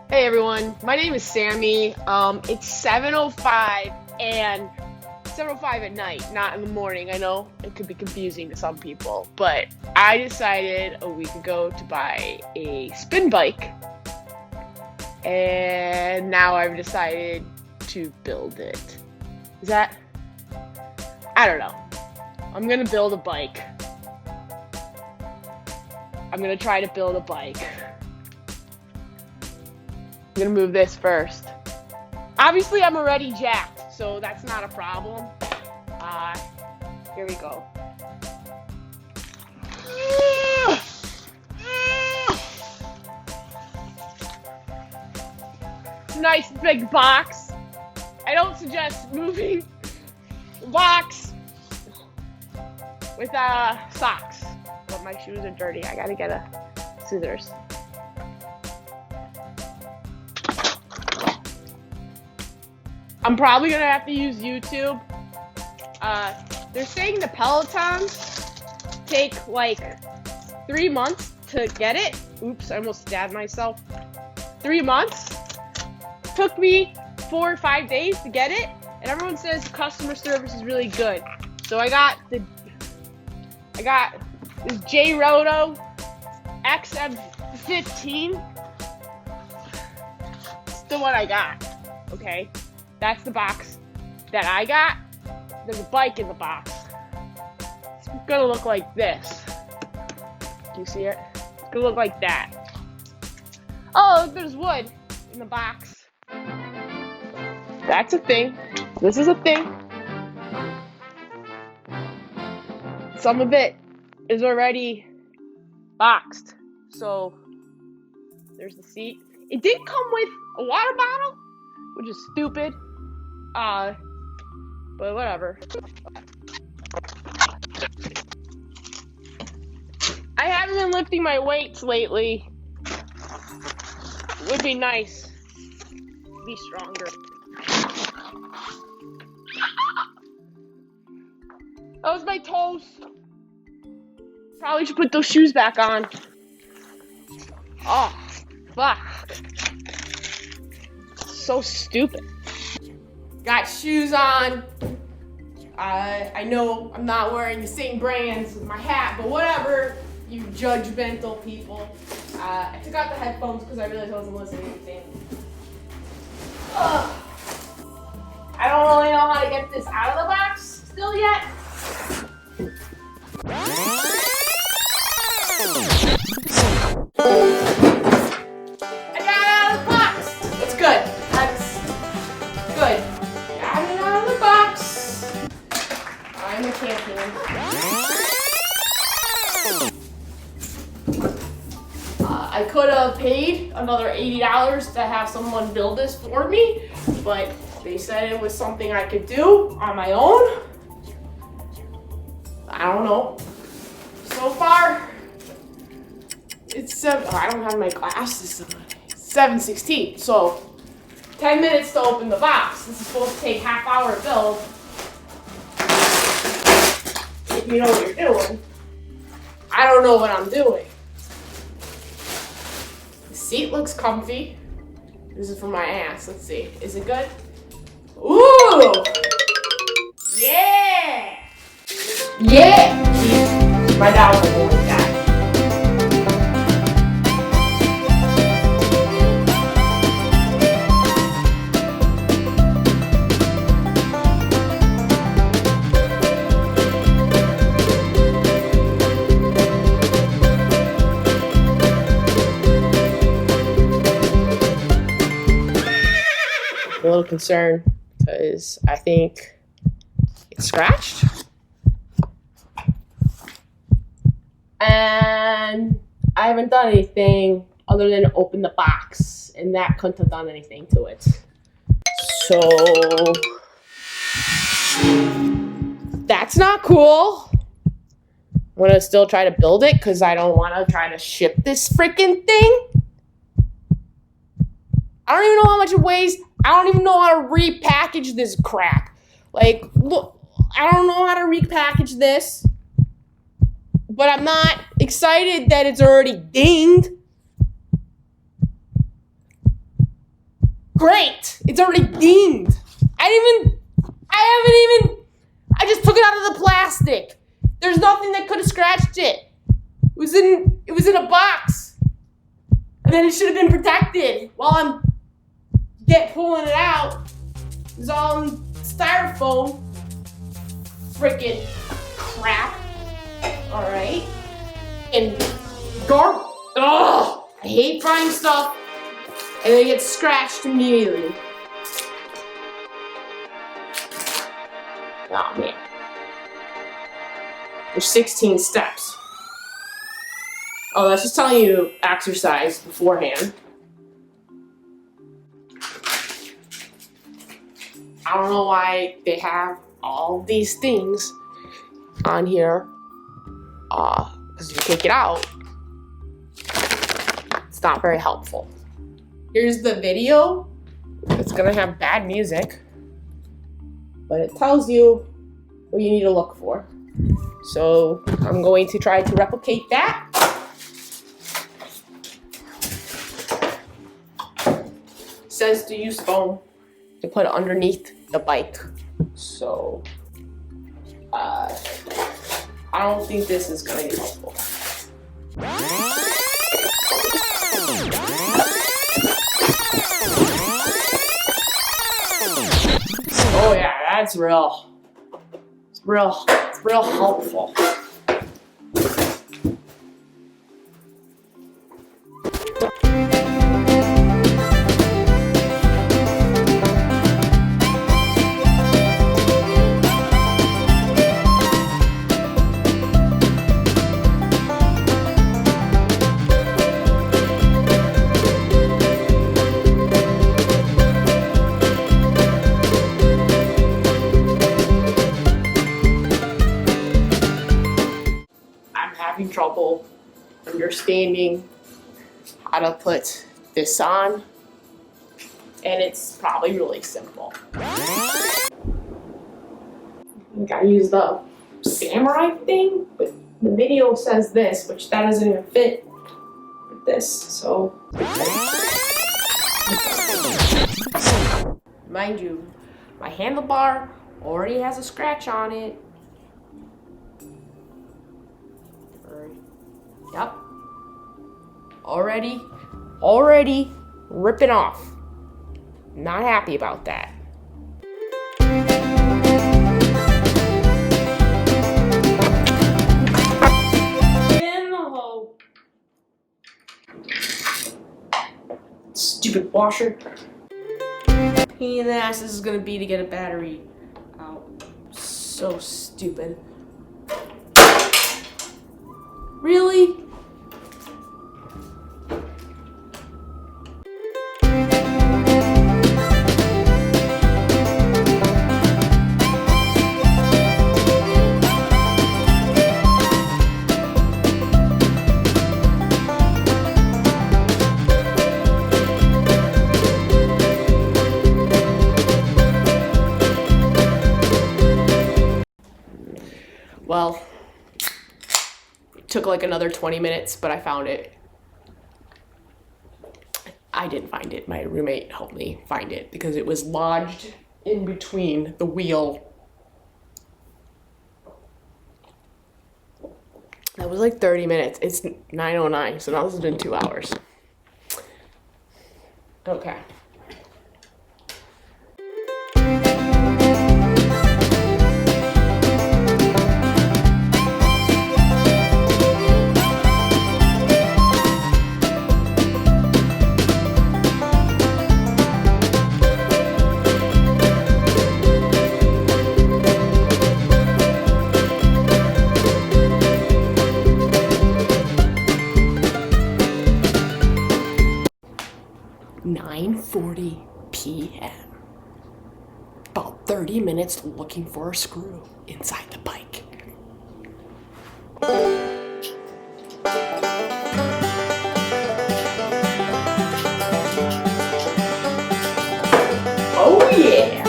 Hey everyone, my name is Sammy. It's 7:05 and 7:05 at night, not in the morning. I know it could be confusing to some people, but I decided a week ago to buy a spin bike, and now I've decided to build it. I don't know. I'm gonna build a bike. I'm gonna try to build a bike. I'm gonna move this first. Obviously, I'm already jacked, so that's not a problem. Here we go. Nice big box. I don't suggest moving the box with socks, but my shoes are dirty. I gotta get scissors. I'm probably gonna have to use YouTube. They're saying the Peloton take like 3 months to get it. Oops, I almost stabbed myself. 3 months. Took me 4 or 5 days to get it, and everyone says customer service is really good. So I got this Joroto XM15. It's the one I got. Okay. That's the box that I got. There's a bike in the box. It's gonna look like this. Do you see it? It's gonna look like that. Oh, look, there's wood in the box. That's a thing. This is a thing. Some of it is already boxed. So there's the seat. It did come with a water bottle, which is stupid. But whatever. I haven't been lifting my weights lately. It would be nice to be stronger. That was my toes. Probably should put those shoes back on. Oh, fuck. So stupid. Got shoes on. I know I'm not wearing the same brands as my hat, but whatever, you judgmental people. I took out the headphones because I realized I wasn't listening to anything. I don't really know how to get this out of the box still yet. I got it out of the box. It's good. That's good. Got it out of the box. I'm a champion. I could have paid another $80 to have someone build this for me, but they said it was something I could do on my own. I don't know. So far, it's I don't have my glasses. 7:16. So 10 minutes to open the box. This is supposed to take half-hour to build. If you know what you're doing. I don't know what I'm doing. The seat looks comfy. This is for my ass. Let's see. Is it good? Ooh! Yeah! Yeah! My dog was going like that. A little concerned because I think it's scratched. And I haven't done anything other than open the box, and that couldn't have done anything to it. So that's not cool. I'm gonna still try to build it because I don't want to try to ship this freaking thing. I don't even know how much it weighs. I don't even know how to repackage this crap. Like, look, I don't know how to repackage this. But I'm not excited that it's already dinged. Great! It's already dinged. I just took it out of the plastic. There's nothing that could have scratched it. It was in a box. And then it should have been protected while I'm pulling it out. It was all in styrofoam. Freaking crap. Alright. And ugh! I hate frying stuff. And then it gets scratched immediately. Oh man. There's 16 steps. Oh, that's just telling you to exercise beforehand. I don't know why they have all these things on here. Because you take it out, it's not very helpful. Here's the video. It's gonna have bad music, but it tells you what you need to look for. So I'm going to try to replicate that. It says to use foam to put underneath the bike. So I don't think this is gonna be helpful. Oh yeah, that's real. It's real helpful. Having trouble understanding how to put this on, and it's probably really simple. I think I use the samurai thing, but the video says this, which that doesn't even fit with this, so. Mind you, my handlebar already has a scratch on it. Yep. Already ripping off. Not happy about that. In the hole. Stupid washer. Pain in the ass this is gonna be to get a battery out. So stupid. Really? Well, it took like another 20 minutes, but I found it. I didn't find it. My roommate helped me find it because it was lodged in between the wheel. That was like 30 minutes. It's 9:09, so now this has been 2 hours. Okay. (9:40 p.m.) About 30 minutes looking for a screw inside the bike. Oh yeah!